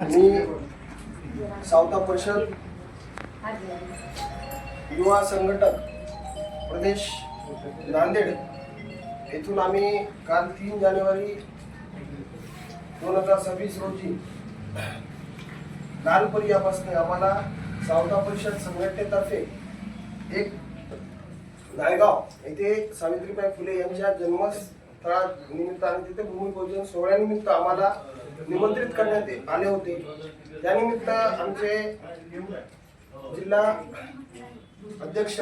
मी सावता परिषद युवा संघटक प्रदेश नांदेड येथून आम्ही काल 3 जानेवारी 2026 रोजी लहानपणी यापासून आम्हाला सावता परिषद संघटनेतर्फे एक नायगाव येथे सावित्रीबाई फुले यांच्या जन्मस्थळा निमित्त आणि तिथे भूमिपूजन सोहळ्यानिमित्त आम्हाला निमंत्रित करण्यात आले होते। त्यानिमित्त आमचे जिल्हा अध्यक्ष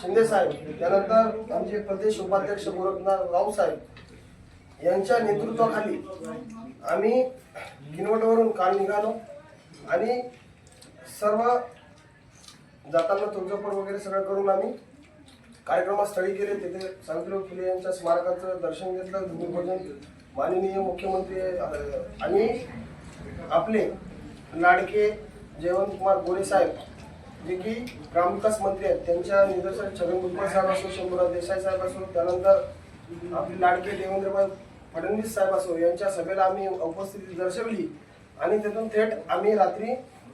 शिंदे साहेब, त्यानंतर आमचे प्रदेश उपाध्यक्ष गोरखनाथ राव साहेब यांच्या नेतृत्वाखाली आम्ही किनवटवरून काल निघालो आणि सर्व जाताना तुळजापूर वगैरे सगळं करून आम्ही कार्यक्रमस्थळी गेले। तिथे सावित्रीबाई फुले यांच्या स्मारकाचं दर्शन घेतलं, भूमिपूजन माननीय मुख्यमंत्री आणि आपले लाडके जयवंतकुमार गोरे साहेब जे की ग्रामविकास मंत्री आहेत त्यांच्या निर्देशात छगन भुजबळ साहेब असो, शंभूराज देसाई साहेब असो, त्यानंतर आपले लाडके देवेंद्रभाई फडणवीस साहेब असो यांच्या सभेला आम्ही उपस्थिती दर्शवली आणि तिथून थेट आम्ही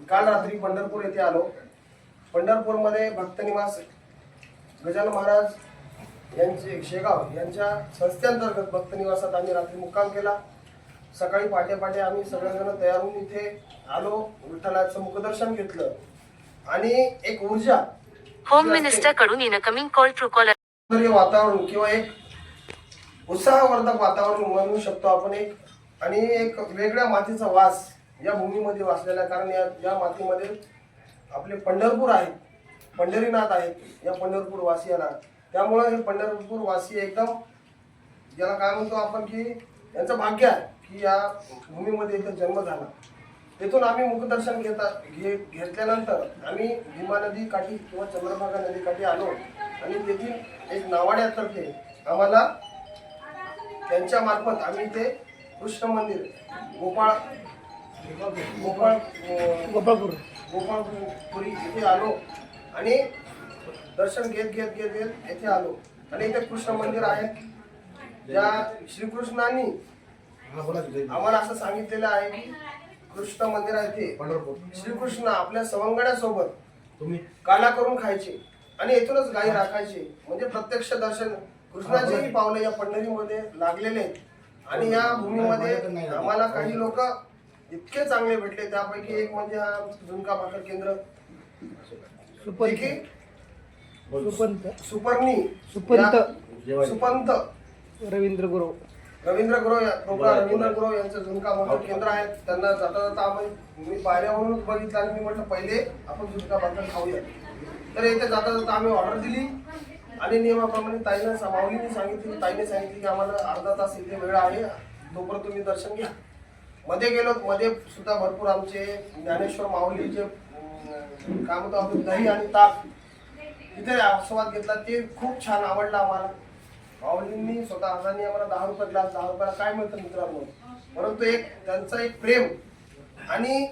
काल रात्री पंढरपूर येथे आलो। पंढरपूरमध्ये भक्तनिवास गजानन महाराज यांचे शेगाव यांच्या संस्थेअंतर्गत भक्तनिवासात आम्ही रात्री मुक्काम केला। सकाळी पहाटे आम्ही सगळेजण तयार होऊन इथे आलो, विठ्ठलाचं मुखदर्शन घेतलं आणि एक ऊर्जा होम मिनिस्टर कडून इनकमिंग कॉल ट्रू कॉलर वातावरण किंवा एक उत्साहवर्धक वातावरण म्हणू शकतो आपण आणि एक वेगळ्या मातीचा वास या भूमीमध्ये वासलेला, कारण या मातीमध्ये आपले पंढरपूर आहे, पंढरीनाथ आहेत या पंढरपूर वासियांना। त्यामुळे हे पंढरपूर वासी एकदम ज्याला काय म्हणतो आपण की यांचं भाग्य आहे की या भूमीमध्ये इथे जन्म झाला। तिथून आम्ही मुखदर्शन घेतल्यानंतर आम्ही भीमा नदी काठी किंवा चंद्रभागा नदी काठी आलो आणि तेथील एक नावाड्यातर्फे आम्हाला त्यांच्या मार्फत आम्ही ते कृष्ण मंदिर गोपाळपुरी इथे आलो आणि दर्शन घेत येथे आलो आणि इथे कृष्ण मंदिर आहे। ज्या श्रीकृष्णांनी आम्हाला असं सांगितलेलं आहे की कृष्ण मंदिर आहे ते श्रीकृष्ण आपल्या सवंगड्यासोबत तुम्ही काला करून खायचे आणि येथूनच गायी राखायचे, म्हणजे प्रत्यक्ष दर्शन कृष्णाचेही पावलं या पंढरीमध्ये लागलेले आणि या भूमीमध्ये आम्हाला काही लोक इतके चांगले भेटले। त्यापैकी एक म्हणजे हा झुणका भाकर केंद्र सुपंत रवींद्र गुरव यांचं झुणका भाकर केंद्र आहे। त्यांना जाता मी पायऱ्यावरून बघितलं आणि मी म्हटलं पहिले आपण झुणका भाकर खाऊया। तर इथे जाता आम्ही ऑर्डर दिली आणि नियमाप्रमाणे माऊलीने सांगितली की आम्हाला अर्धा तास इथे वेळ आहे, तोपर्यंत तुम्ही दर्शन घ्या। मध्ये गेलो, मध्ये सुद्धा भरपूर आमचे ज्ञानेश्वर माऊली जे काय म्हणतो आपण दही आणि ताक तिथे आस्वाद घेतला, ते खूप छान आवडला आम्हाला। माऊलींनी स्वतः हाताने आम्हाला 10 रुपये ग्लास, 10 रुपयाला काय मिळतं मित्रांनो, परंतु त्यांचं एक प्रेम आणि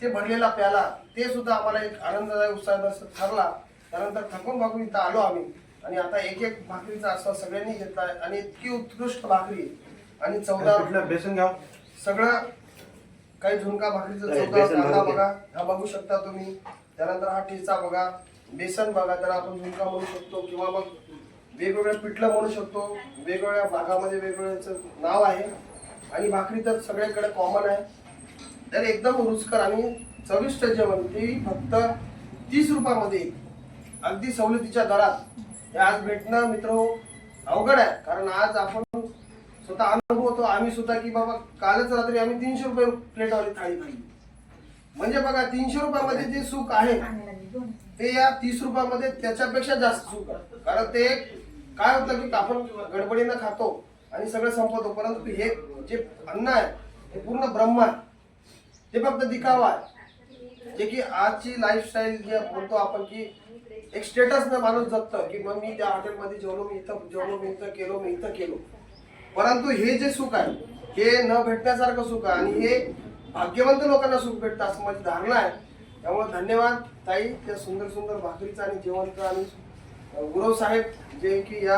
ते भरलेला प्याला ते सुद्धा आम्हाला एक आनंददायक उत्साहदर्शक ठरला। त्यानंतर थकून भागून इथं आलो आम्ही आणि आता एक भाकरीचा आस्वाद सगळ्यांनी घेतला आणि इतकी उत्कृष्ट भाकरी आणि चवदार बेसन घ्या सगळं काही झुणका भाकरीचं चवदार कांदा बघा, हा बघू शकता तुम्ही। त्यानंतर हा ठेचा बघा, बेसन बघा, त्याला आपण झुणका म्हणू शकतो किंवा मग वेगवेगळ्या पिठलं म्हणू शकतो, वेगवेगळ्या भागामध्ये वेगवेगळ्याचं नाव आहे आणि भाकरी तर सगळ्याकडे कॉमन आहे। तर एकदम रुचकर आणि चविष्ट जेवण ते फक्त 30 रुपयामध्ये अगदी सवलतीच्या दरात हे आज भेटणं मित्र अवघड आहे, कारण आज आपण स्वतः अनुभवतो आम्ही सुद्धा की बाबा कालच रात्री आम्ही 300 रुपये प्लेटवाली थाळी खाल्ली, म्हणजे बघा 300 रुपयामध्ये जे सुख आहे ते या 30 रुपयामध्ये त्याच्यापेक्षा जास्त सुख आहे। कारण ते काय होतं की आपण गडबडीनं खातो आणि सगळं संपवतो, परंतु हे जे अन्न आहे हे पूर्ण ब्रह्म आहे, ते फक्त दिखावा आहे। जे की आजची लाईफस्टाईल जे बोलतो आपण की एक स्टेटस न माणूस जगतं की मग मी त्या हॉटेलमध्ये जेवलो, मी इथं जेवलो, मी इथं केलो, परंतु हे जे सुख आहे हे न भेटण्यासारखं सुख आहे आणि हे भाग्यवंत लोकांना सुख भेटतं असं माझी धारणा आहे। त्यामुळे धन्यवाद ताई त्या सुंदर भाकरीचं आणि जेवणचं आणि गुरव साहेब जे की या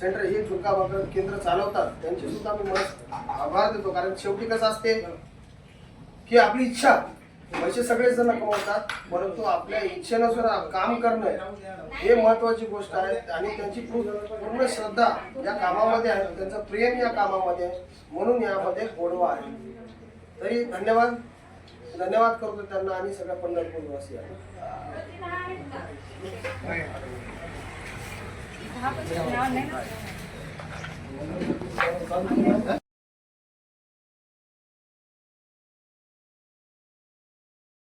सेंटर हे दुर्गा भाकर केंद्र चालवतात त्यांचे सुद्धा मी मस्त आभार देतो. कारण शेवटी कसं असते की आपली इच्छा, पैसे सगळेच जण कमवतात, परंतु आपल्या इच्छेनुसार काम करणं हे महत्वाची गोष्ट आहे. आणि त्यांची पूर्ण श्रद्धा या कामामध्ये आहे, त्यांचं प्रेम या कामामध्ये आहे, म्हणून यामध्ये गोडवा आहे. तरी धन्यवाद करतो त्यांना आणि सगळ्या पंढरपूर वासियांना.